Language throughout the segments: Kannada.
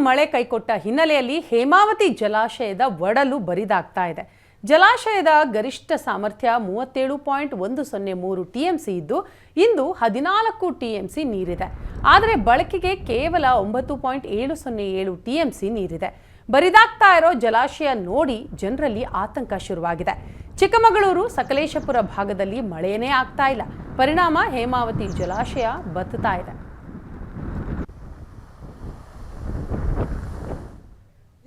ಮಳೆ ಕೈಕೊಟ್ಟ ಹಿನ್ನೆಲೆಯಲ್ಲಿ ಹೇಮಾವತಿ ಜಲಾಶಯದ ಒಡಲು ಬರಿದಾಗ್ತಾ ಇದೆ. ಜಲಾಶಯದ ಗರಿಷ್ಠ ಸಾಮರ್ಥ್ಯ 37.103 ಟಿಎಂಸಿ ಇದ್ದು ಇಂದು 14 ಟಿಎಂಸಿ ನೀರಿದೆ. ಆದರೆ ಬಳಕೆಗೆ ಕೇವಲ 9.707 ಟಿಎಂಸಿ ನೀರಿದೆ. ಬರಿದಾಗ್ತಾ ಇರೋ ಜಲಾಶಯ ನೋಡಿ ಜನರಲ್ಲಿ ಆತಂಕ ಶುರುವಾಗಿದೆ. ಚಿಕ್ಕಮಗಳೂರು, ಸಕಲೇಶಪುರ ಭಾಗದಲ್ಲಿ ಮಳೆಯೇ ಆಗ್ತಾ ಇಲ್ಲ. ಪರಿಣಾಮ ಹೇಮಾವತಿ ಜಲಾಶಯ ಬತ್ತುತ್ತಾ ಇದೆ.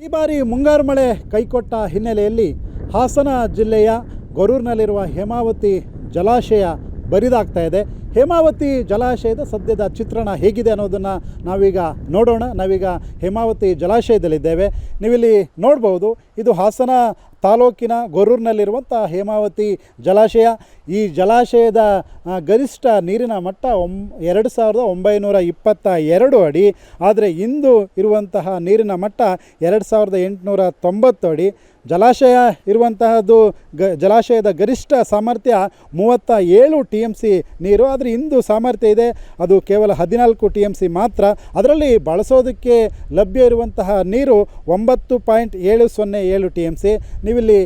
ಈ ಬಾರಿ ಮುಂಗಾರು ಮಳೆ ಕೈಕೊಟ್ಟ ಹಿನ್ನೆಲೆಯಲ್ಲಿ ಹಾಸನ ಜಿಲ್ಲೆಯ ಗೊರೂರಿನಲ್ಲಿರುವ ಹೇಮಾವತಿ ಜಲಾಶಯ ಬರಿದಾಗ್ತಾ ಇದೆ. ಹೇಮಾವತಿ ಜಲಾಶಯದ ಸದ್ಯದ ಚಿತ್ರಣ ಹೇಗಿದೆ ಅನ್ನೋದನ್ನು ನಾವೀಗ ನೋಡೋಣ. ನಾವೀಗ ಹೇಮಾವತಿ ಜಲಾಶಯದಲ್ಲಿದ್ದೇವೆ. ನೀವಿಲ್ಲಿ ನೋಡ್ಬೋದು, ಇದು ಹಾಸನ ತಾಲೂಕಿನ ಗೊರೂರಿನಲ್ಲಿರುವಂಥ ಹೇಮಾವತಿ ಜಲಾಶಯ. ಈ ಜಲಾಶಯದ ಗರಿಷ್ಠ ನೀರಿನ ಮಟ್ಟ 2922 ಅಡಿ. ಆದರೆ ಇಂದು ಇರುವಂತಹ ನೀರಿನ ಮಟ್ಟ 2890 ಅಡಿ. ಜಲಾಶಯ ಇರುವಂತಹದ್ದು ಜಲಾಶಯದ ಗರಿಷ್ಠ ಸಾಮರ್ಥ್ಯ 37 ಟಿಎಂಸಿ ನೀರು. ಆದರೆ ಇಂದು ಸಾಮರ್ಥ್ಯ ಇದೆ ಅದು ಕೇವಲ 14 ಟಿಎಂಸಿ ಮಾತ್ರ. ಅದರಲ್ಲಿ ಬಳಸೋದಕ್ಕೆ ಲಭ್ಯ ಇರುವಂತಹ ನೀರು 9.707 ಟಿಎಂಸಿ. ನೀವಿಲ್ಲಿ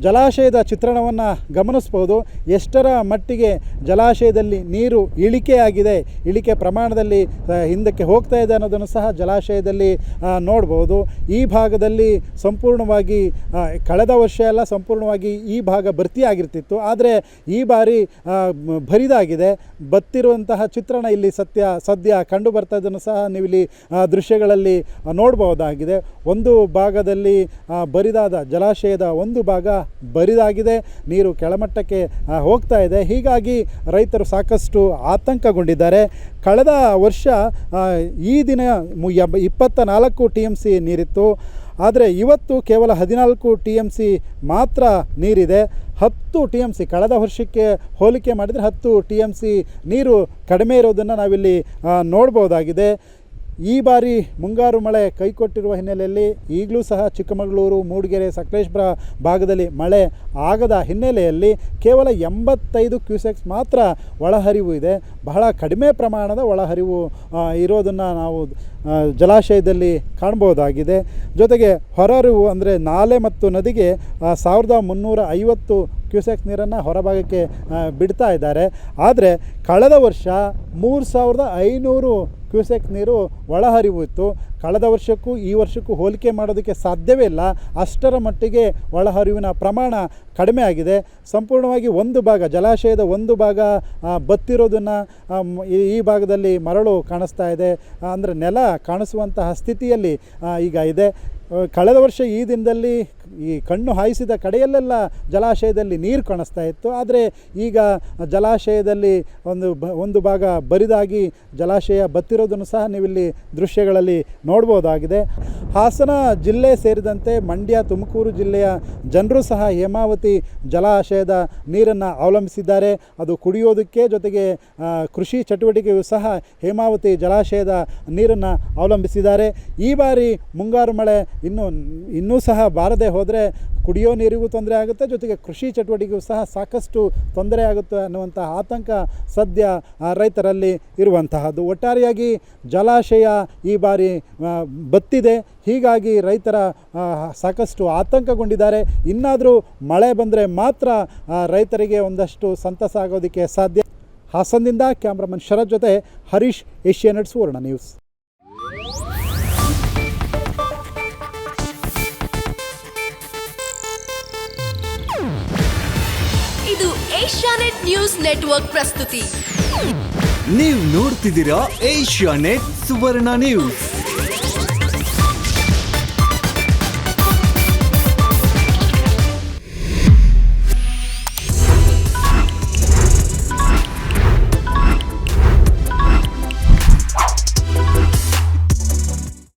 ಜಲಾಶಯದ ಚಿತ್ರಣವನ್ನು ಗಮನಿಸ್ಬೋದು. ಎಷ್ಟರ ಮಟ್ಟಿಗೆ ಜಲಾಶಯದಲ್ಲಿ ನೀರು ಇಳಿಕೆ ಪ್ರಮಾಣದಲ್ಲಿ ಹಿಂದಕ್ಕೆ ಹೋಗ್ತಾ ಇದೆ ಅನ್ನೋದನ್ನು ಸಹ ಜಲಾಶಯದಲ್ಲಿ ನೋಡ್ಬೋದು. ಈ ಭಾಗದಲ್ಲಿ ಸಂಪೂರ್ಣವಾಗಿ ಕಳೆದ ವರ್ಷ ಎಲ್ಲ ಸಂಪೂರ್ಣವಾಗಿ ಈ ಭಾಗ ಭರ್ತಿಯಾಗಿರ್ತಿತ್ತು. ಆದರೆ ಈ ಬಾರಿ ಭರಿದಾಗಿದೆ. ಬತ್ತಿರುವಂತಹ ಚಿತ್ರಣ ಇಲ್ಲಿ ಸದ್ಯ ಕಂಡು ಬರ್ತಾ ಇದನ್ನು ಸಹ ನೀವಿಲ್ಲಿ ದೃಶ್ಯಗಳಲ್ಲಿ ನೋಡಬಹುದಾಗಿದೆ. ಒಂದು ಭಾಗದಲ್ಲಿ ಬರಿದಾದ ಜಲಾಶಯದ ಒಂದು ಭಾಗ ಬರಿದಾಗಿದೆ, ನೀರು ಕೆಳಮಟ್ಟಕ್ಕೆ ಹೋಗ್ತಾ ಇದೆ. ಹೀಗಾಗಿ ರೈತರು ಸಾಕಷ್ಟು ಆತಂಕಗೊಂಡಿದ್ದಾರೆ. ಕಳೆದ ವರ್ಷ ಈ ದಿನ 24 ಟಿಎಂಸಿ ನೀರಿತ್ತು. ಆದರೆ ಇವತ್ತು ಕೇವಲ 14 ಟಿಎಂಸಿ ಮಾತ್ರ ನೀರಿದೆ. 10 ಟಿಎಂಸಿ ಕಳೆದ ವರ್ಷಕ್ಕೆ ಹೋಲಿಕೆ ಮಾಡಿದರೆ 10 ಟಿಎಂಸಿ ನೀರು ಕಡಿಮೆ ಇರೋದನ್ನು ನಾವಿಲ್ಲಿ ನೋಡ್ಬೋದಾಗಿದೆ. ಈ ಬಾರಿ ಮುಂಗಾರು ಮಳೆ ಕೈಕೊಟ್ಟಿರುವ ಹಿನ್ನೆಲೆಯಲ್ಲಿ ಈಗಲೂ ಸಹ ಚಿಕ್ಕಮಗಳೂರು, ಮೂಡಿಗೆರೆ, ಸಕಲೇಶಪುರ ಭಾಗದಲ್ಲಿ ಮಳೆ ಆಗದ ಹಿನ್ನೆಲೆಯಲ್ಲಿ ಕೇವಲ 85 ಕ್ಯೂಸೆಕ್ಸ್ ಮಾತ್ರ ಒಳಹರಿವು ಇದೆ. ಬಹಳ ಕಡಿಮೆ ಪ್ರಮಾಣದ ಒಳಹರಿವು ಇರೋದನ್ನು ನಾವು ಜಲಾಶಯದಲ್ಲಿ ಕಾಣ್ಬೋದಾಗಿದೆ. ಜೊತೆಗೆ ಹೊರಹರಿವು ಅಂದರೆ ನಾಲೆ ಮತ್ತು ನದಿಗೆ 1350 ಕ್ಯೂಸೆಕ್ಸ್ ನೀರನ್ನು ಹೊರಭಾಗಕ್ಕೆ ಬಿಡ್ತಾ ಇದ್ದಾರೆ. ಆದರೆ ಕಳೆದ ವರ್ಷ 3500 ಕ್ಯೂಸೆಕ್ ನೀರು ಒಳಹರಿವು ಇತ್ತು. ಕಳೆದ ವರ್ಷಕ್ಕೂ ಈ ವರ್ಷಕ್ಕೂ ಹೋಲಿಕೆ ಮಾಡೋದಕ್ಕೆ ಸಾಧ್ಯವೇ ಇಲ್ಲ. ಅಷ್ಟರ ಮಟ್ಟಿಗೆ ಒಳಹರಿವಿನ ಪ್ರಮಾಣ ಕಡಿಮೆ ಆಗಿದೆ. ಸಂಪೂರ್ಣವಾಗಿ ಒಂದು ಭಾಗ ಜಲಾಶಯದ ಒಂದು ಭಾಗ ಬತ್ತಿರೋದನ್ನು ಈ ಭಾಗದಲ್ಲಿ ಮರಳು ಕಾಣಿಸ್ತಾ ಇದೆ. ಅಂದರೆ ನೆಲ ಕಾಣಿಸುವಂತಹ ಸ್ಥಿತಿಯಲ್ಲಿ ಈಗ ಇದೆ. ಕಳೆದ ವರ್ಷ ಈ ದಿನದಲ್ಲಿ ಈ ಕಣ್ಣು ಹಾಯಿಸಿದ ಕಡೆಯಲ್ಲೆಲ್ಲ ಜಲಾಶಯದಲ್ಲಿ ನೀರು ಕಾಣಿಸ್ತಾ ಇತ್ತು. ಆದರೆ ಈಗ ಜಲಾಶಯದಲ್ಲಿ ಒಂದು ಭಾಗ ಬರಿದಾಗಿ ಜಲಾಶಯ ಬತ್ತಿರೋದನ್ನು ಸಹ ನೀವಿಲ್ಲಿ ದೃಶ್ಯಗಳಲ್ಲಿ ನೋಡ್ಬೋದಾಗಿದೆ. ಹಾಸನ ಜಿಲ್ಲೆ ಸೇರಿದಂತೆ ಮಂಡ್ಯ, ತುಮಕೂರು ಜಿಲ್ಲೆಯ ಜನರು ಸಹ ಹೇಮಾವತಿ ಜಲಾಶಯದ ನೀರನ್ನು ಅವಲಂಬಿಸಿದ್ದಾರೆ. ಅದು ಕುಡಿಯೋದಕ್ಕೆ, ಜೊತೆಗೆ ಕೃಷಿ ಚಟುವಟಿಕೆಯೂ ಸಹ ಹೇಮಾವತಿ ಜಲಾಶಯದ ನೀರನ್ನು ಅವಲಂಬಿಸಿದ್ದಾರೆ. ಈ ಬಾರಿ ಮುಂಗಾರು ಮಳೆ ಇನ್ನೂ ಸಹ ಬಾರದೆ ಹೋದರೆ ಕುಡಿಯೋ ನೀರಿಗೂ ತೊಂದರೆ ಆಗುತ್ತೆ, ಜೊತೆಗೆ ಕೃಷಿ ಚಟುವಟಿಕೆಗೂ ಸಹ ಸಾಕಷ್ಟು ತೊಂದರೆ ಆಗುತ್ತೆ ಅನ್ನುವಂಥ ಆತಂಕ ಸದ್ಯ ರೈತರಲ್ಲಿ ಇರುವಂತಹದ್ದು. ಒಟ್ಟಾರೆಯಾಗಿ ಜಲಾಶಯ ಈ ಬಾರಿ ಬತ್ತಿದೆ. ಹೀಗಾಗಿ ರೈತರ ಸಾಕಷ್ಟು ಆತಂಕಗೊಂಡಿದ್ದಾರೆ. ಇನ್ನಾದರೂ ಮಳೆ ಬಂದರೆ ಮಾತ್ರ ರೈತರಿಗೆ ಒಂದಷ್ಟು ಸಂತಸ ಆಗೋದಕ್ಕೆ ಸಾಧ್ಯ. ಹಾಸನದಿಂದ ಕ್ಯಾಮ್ರಾಮನ್ ಶರತ್ ಜೊತೆ ಹರೀಶ್, ಏಷ್ಯಾನೆಟ್ ಸುವರ್ಣ ನ್ಯೂಸ್. ಇದು ಏಷ್ಯಾನೆಟ್ ನ್ಯೂಸ್ ನೆಟ್ವರ್ಕ್ ಪ್ರಸ್ತುತಿ. ನೀವು ನೋಡ್ತಿದ್ದೀರಾ ಏಷ್ಯಾನೆಟ್ ಸುವರ್ಣ ನ್ಯೂಸ್.